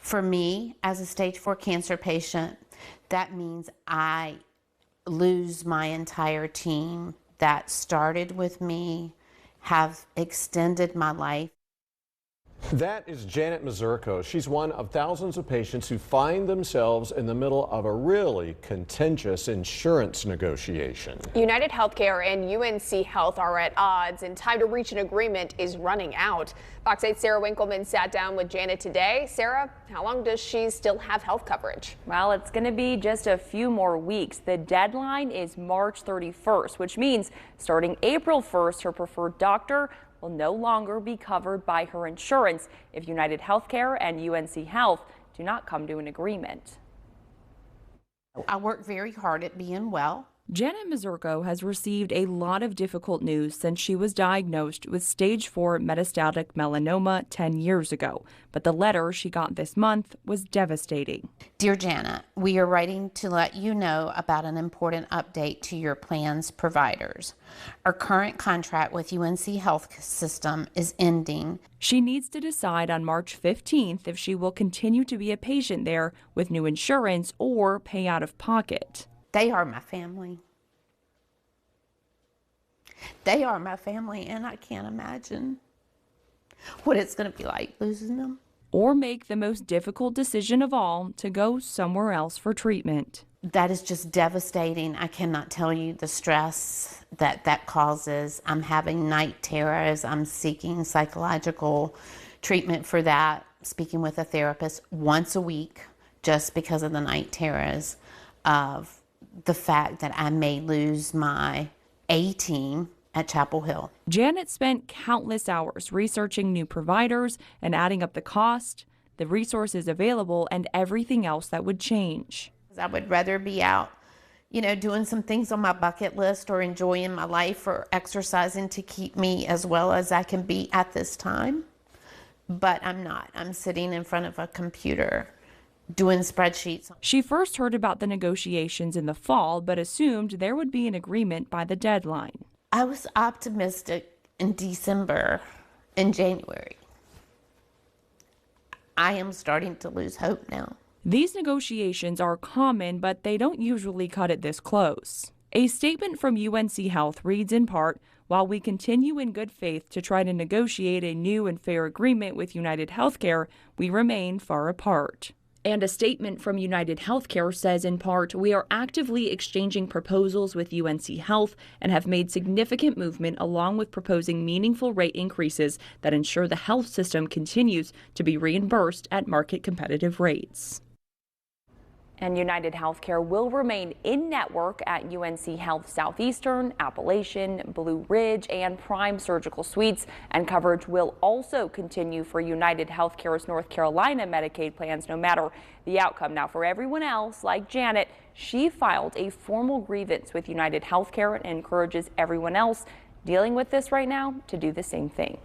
For me, as a stage 4 cancer patient, that means I lose my entire team that started with me, have extended my life. That is Janet Mazurko. She's one of thousands of patients who find themselves in the middle of a really contentious insurance negotiation. United Healthcare and UNC Health are at odds, and time to reach an agreement is running out. Fox 8's Sarah Winkleman sat down with Janet today. Sarah, how long does she still have health coverage? Well, it's going to be just a few more weeks. The deadline is March 31st, which means starting April 1st, her preferred doctor will no longer be covered by her insurance if United Healthcare and UNC Health do not come to an agreement. I work very hard at being well. Janet Mazurko has received a lot of difficult news since she was diagnosed with stage 4 metastatic melanoma 10 years ago. But the letter she got this month was devastating. Dear Janet, we are writing to let you know about an important update to your plan's providers. Our current contract with UNC Health System is ending. She needs to decide on March 15th if she will continue to be a patient there with new insurance or pay out of pocket. They are my family. They are my family, and I can't imagine what it's going to be like losing them. Or make the most difficult decision of all, to go somewhere else for treatment. That is just devastating. I cannot tell you the stress that causes. I'm having night terrors. I'm seeking psychological treatment for that, speaking with a therapist once a week just because of the night terrors of the fact that I may lose my A-team at Chapel Hill. Janet spent countless hours researching new providers and adding up the cost, the resources available, and everything else that would change. I would rather be out, doing some things on my bucket list or enjoying my life or exercising to keep me as well as I can be at this time. But I'm not. I'm sitting in front of a computer doing spreadsheets. She first heard about the negotiations in the fall, but assumed there would be an agreement by the deadline. I was optimistic in December and January. I am starting to lose hope now. These negotiations are common, but they don't usually cut it this close. A statement from UNC Health reads in part, "While we continue in good faith to try to negotiate a new and fair agreement with United Healthcare, we remain far apart." And a statement from United Healthcare says in part, "We are actively exchanging proposals with UNC Health and have made significant movement along with proposing meaningful rate increases that ensure the health system continues to be reimbursed at market competitive rates." And United Healthcare will remain in-network at UNC Health Southeastern, Appalachian, Blue Ridge, and Prime Surgical Suites, and coverage will also continue for United Healthcare's North Carolina Medicaid plans, no matter the outcome. Now, for everyone else, like Janet, she filed a formal grievance with United Healthcare and encourages everyone else dealing with this right now to do the same thing.